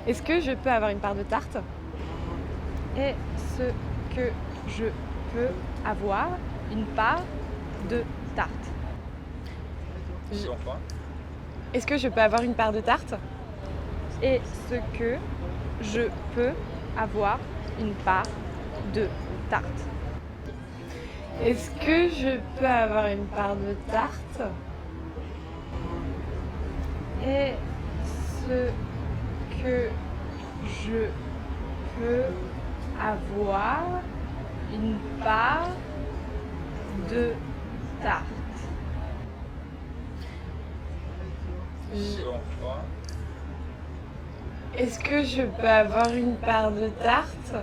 Est-ce que je peux avoir une part de tarte? Est-ce que je peux avoir une part de tarte? Est-ce que je peux avoir une part de tarte? Est-ce que je peux avoir une part de tarte? Est-ce que je peux avoir une part de tarte? Est-ce que je peux avoir une part de tarte? Est-ce que je peux avoir une part de tarte?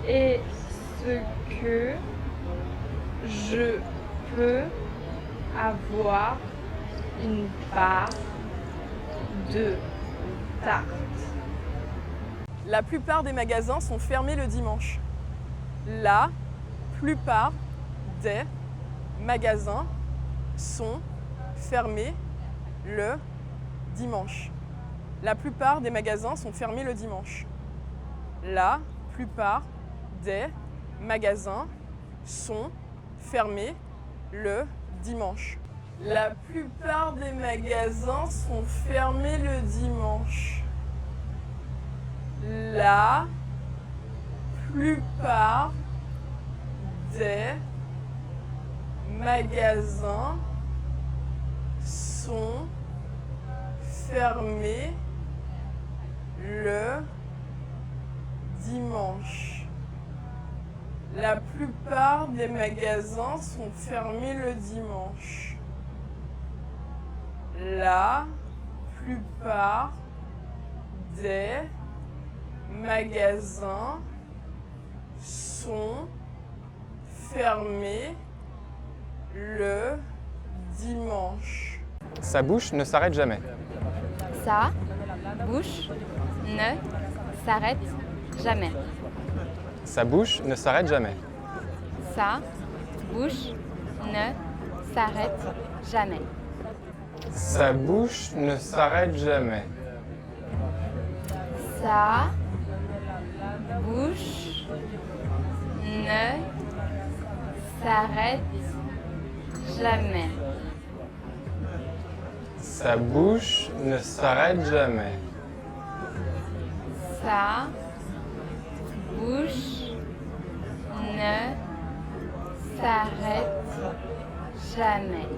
Est-ce que je peux avoir une part de tarte? La plupart des magasins sont fermés le dimanche. La plupart des magasins sont fermés le dimanche. La plupart des magasins sont fermés le dimanche. La plupart des magasins sont fermés le dimanche. La plupart des magasins sont fermés le dimanche. La plupart des magasins sont fermés le dimanche. La plupart des magasins sont fermés le dimanche. La plupart des magasins sont fermés le dimanche. Sa bouche ne s'arrête jamais. Sa bouche ne s'arrête jamais. Sa bouche ne s'arrête jamais. Sa bouche ne s'arrête jamais. Sa bouche ne s'arrête jamais. Sa bouche ne s'arrête jamais. Sa bouche ne s'arrête jamais. Sa bouche ne s'arrête jamais.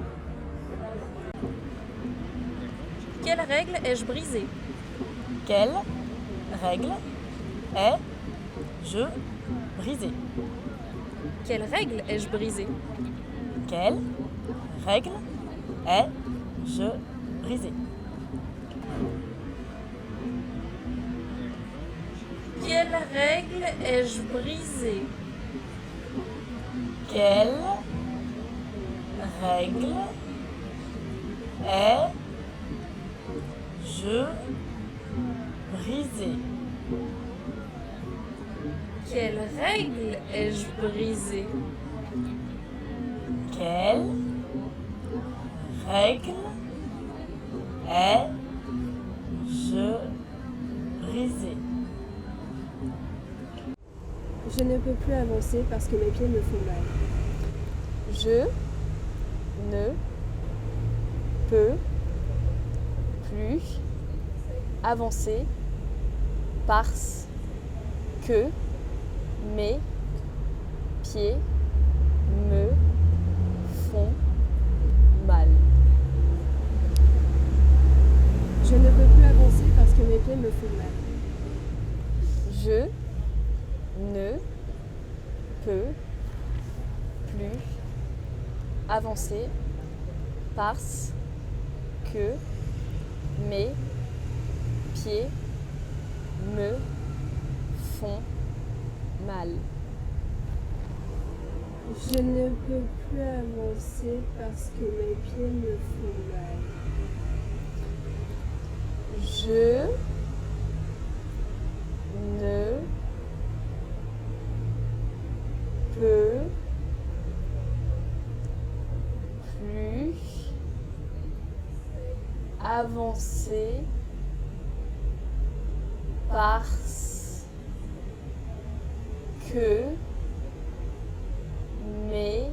Quelle règle ai-je brisée? Quelle règle ai-je brisée? Quelle règle ai-je brisée? Quelle règle ai-je brisée? Quelle règle ai-je brisée? Quelle règle ai-je brisée? Quelle règle ai-je brisée? Quelle règle ai-je brisée? Je ne peux plus avancer parce que mes pieds me font mal. Je ne peux plus avancer parce que mes pieds me font mal. Je ne peux plus avancer parce que mes pieds me font mal. Je ne peux plus avancer parce que mes pieds me font mal. Je ne peux plus avancer parce que mes pieds me font mal. Je ne peux plus avancer parce que mes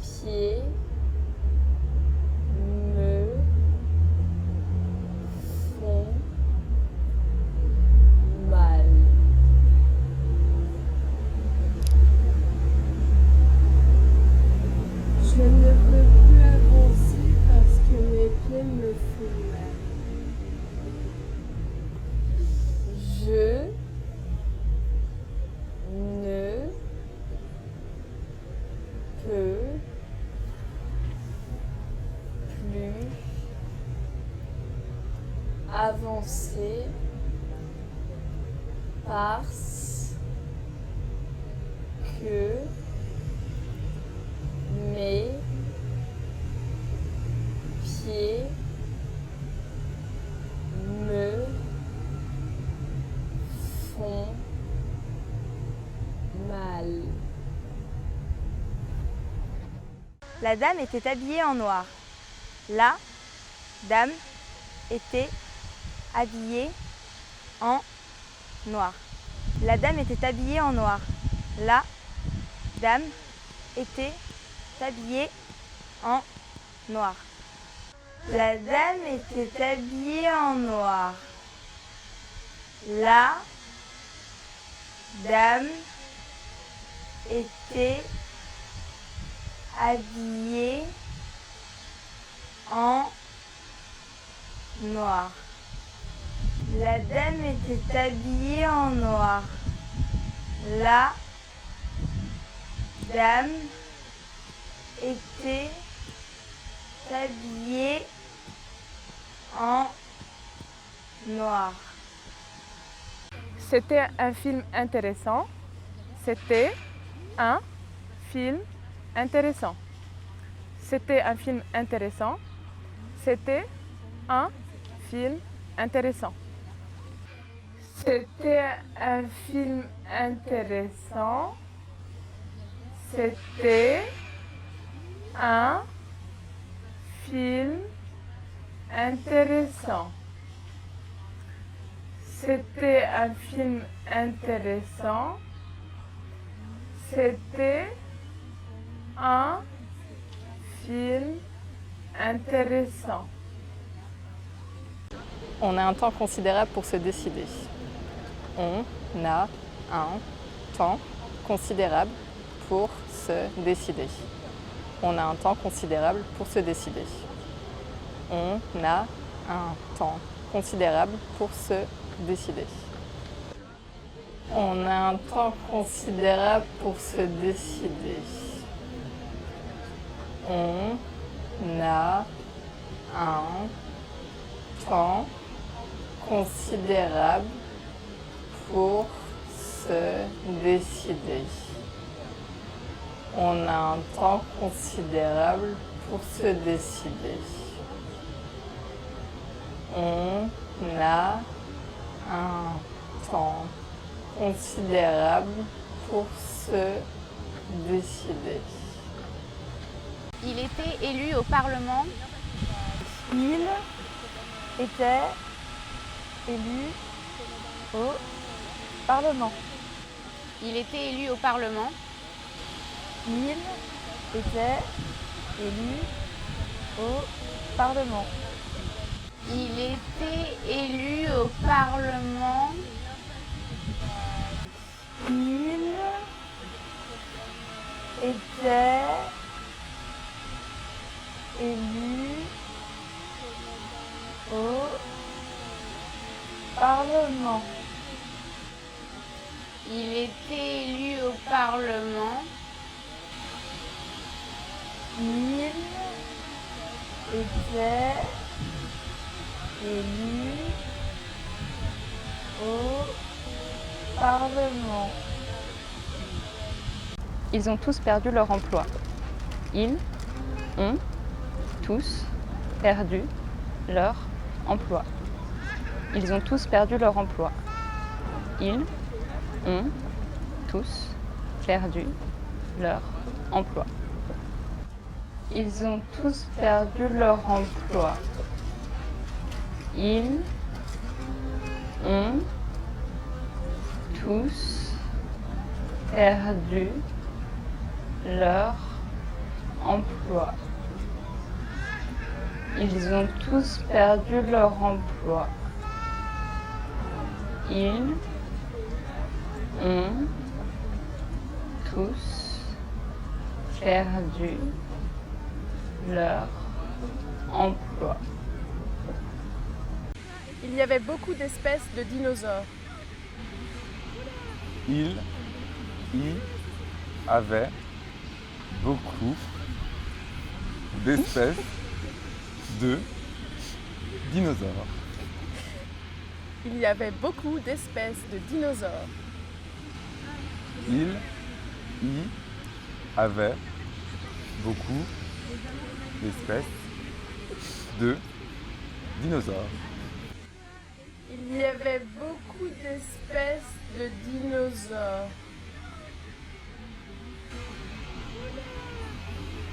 pieds me font mal. Je ne peux plus avancer parce que mes pieds me font mal. Je ne peux plus avancer parce que mes pieds me font mal. La dame était habillée en noir. La dame était habillée en noir. La dame était habillée en noir. La dame était habillée en noir. La dame était habillée en noir. La dame était habillée en noir. La dame était habillée en noir. La dame était habillée en noir. C'était un film intéressant. C'était un film intéressant. C'était un film intéressant. C'était un film intéressant. C'était un film intéressant. C'était un film intéressant. C'était un film intéressant. C'était un film intéressant. On a un temps considérable pour se décider. On a un temps considérable pour se décider. On a un temps considérable pour se décider. On a un temps considérable pour se décider. On a un temps considérable pour se décider. On a un temps considérable pour se décider. On a un temps considérable pour se décider. On a un temps considérable pour se décider. Il était élu au Parlement. Il était élu au Parlement. Il était élu au Parlement. Il était élu au Parlement. Il était élu au Parlement. Il était élu au Parlement. Il était élu au Parlement. Il était élu au Parlement. Ils ont tous perdu leur emploi. Ils ont tous perdu leur emploi. Ils ont tous perdu leur emploi. Ils ont tous perdu leur emploi. Ils ont tous perdu leur emploi. Ils ont tous perdu leur emploi. Ils ont tous perdu leur emploi. Ils ont tous perdu leur emploi. Il y avait beaucoup d'espèces de dinosaures. Il y avait beaucoup d'espèces de dinosaures. Il y avait beaucoup d'espèces de dinosaures. Il y avait beaucoup d'espèces de dinosaures. Il y avait beaucoup d'espèces de dinosaures.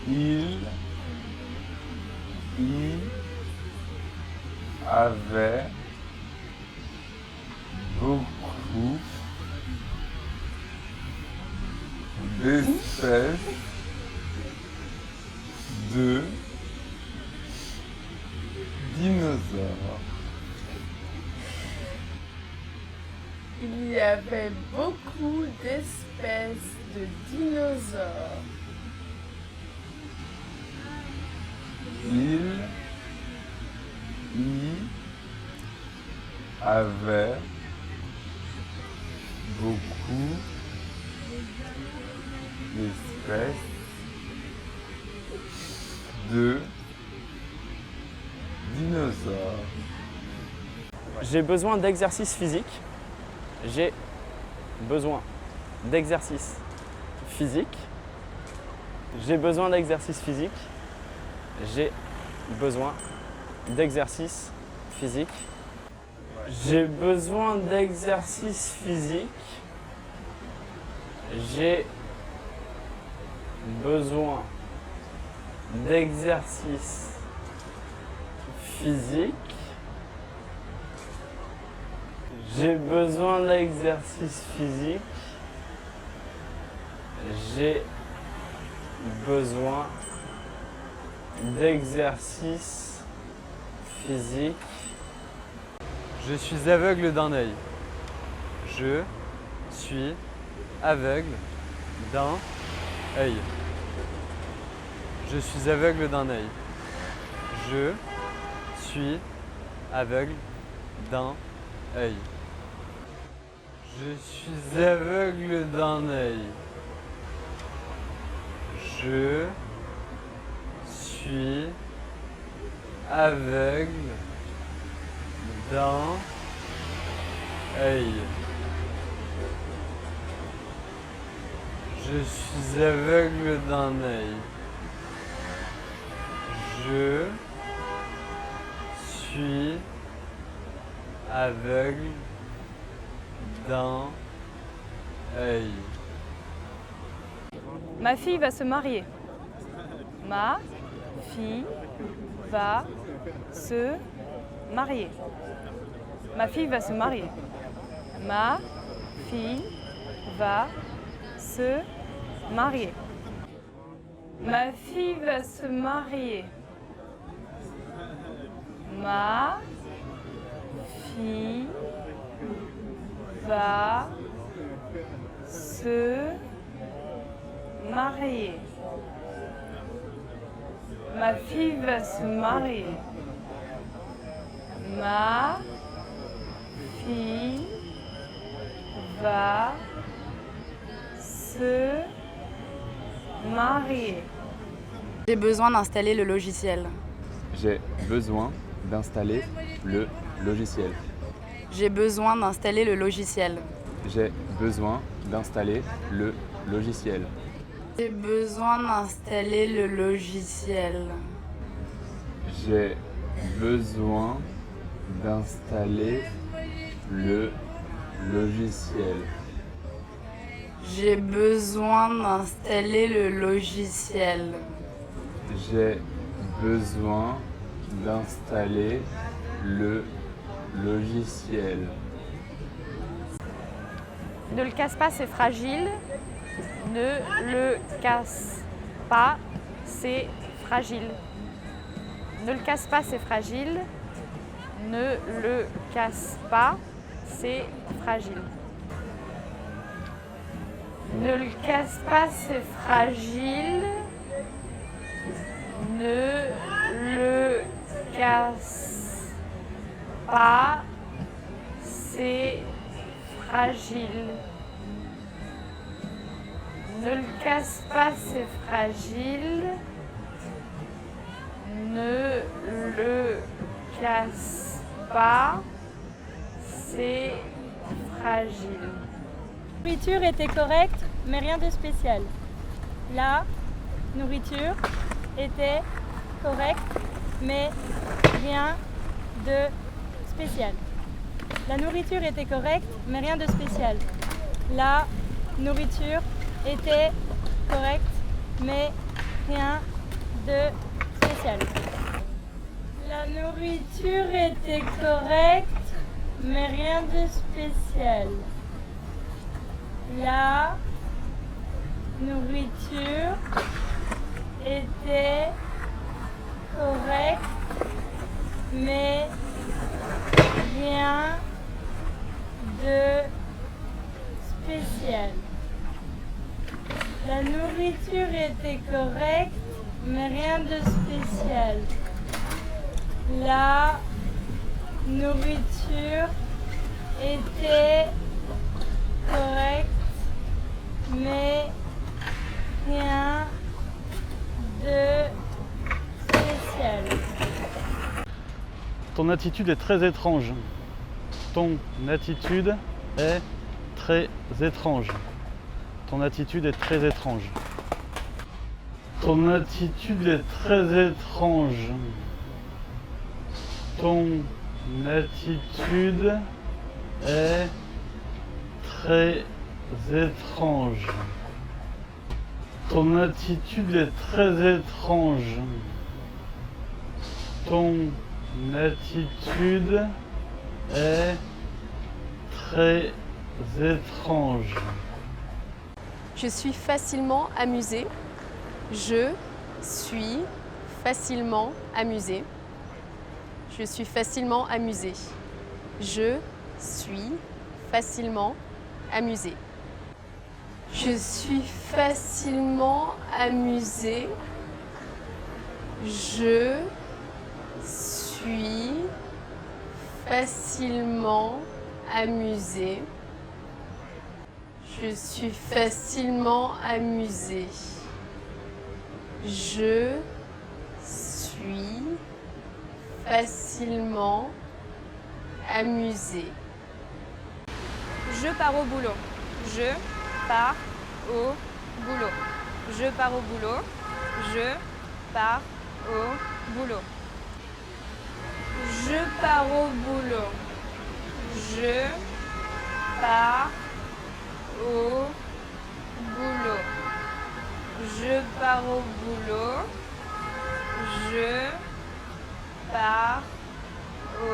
Il y avait beaucoup d'espèces de dinosaures. Il y avait beaucoup d'espèces de dinosaures. Il y avait beaucoup d'espèces de dinosaures. J'ai besoin d'exercice physique. J'ai besoin d'exercice physique. J'ai besoin d'exercice physique. J'ai besoin d'exercice physique. J'ai besoin d'exercice physique. J'ai besoin d'exercice physique. J'ai besoin d'exercice physique. J'ai besoin d'exercice physique. Je suis aveugle d'un œil. Je suis aveugle d'un œil. Je suis aveugle d'un œil. Je suis aveugle d'un œil. Je suis aveugle d'un œil. Je suis aveugle d'un œil. Je suis aveugle d'un œil. Je suis aveugle d'un œil. Ma fille va se marier. Ma fille va se marier. Ma fille va se marier. Ma fille va se marier. Ma fille va se marier. Ma fille va se marier. Ma fille va se marier. Ma fille va se marier. J'ai besoin d'installer le logiciel. J'ai besoin d'installer le logiciel. J'ai besoin d'installer le logiciel. J'ai besoin d'installer le logiciel. J'ai besoin d'installer le logiciel. J'ai besoin d'installer le logiciel. J'ai besoin d'installer le logiciel. J'ai besoin d'installer le logiciel. Ne le casse pas, c'est fragile. Ne le casse pas, c'est fragile. Ne le casse pas, c'est fragile. Ne le casse pas, c'est fragile. Ne le casse pas, c'est fragile. Ne le casse pas, c'est fragile. Ne le casse pas, c'est fragile. Ne le casse pas, c'est fragile. La nourriture était correcte, mais rien de spécial. La nourriture était correcte, mais rien de spécial. La nourriture était correcte, mais rien de spécial. La nourriture était correcte, mais rien de spécial. La nourriture était correcte, mais rien de spécial. La nourriture était correcte, mais rien de spécial. La nourriture était correcte, mais rien de spécial. La nourriture était correcte, mais rien de spécial. Ton attitude est très étrange. Ton attitude est très étrange. Ton attitude est très étrange. Ton attitude est très étrange. Ton attitude est très étrange. Ton attitude est très étrange. Ton attitude est très étrange. Je suis facilement amusée. Je suis facilement amusée. Je suis facilement amusée. Je suis facilement amusée. Je suis facilement amusée. Je suis facilement amusée. Je suis facilement amusée. Je suis facilement amusée. Je pars au boulot. Je pars au boulot. Je pars au boulot. Je pars au boulot. Je pars au boulot. Je pars au boulot. Je pars au boulot. Je pars au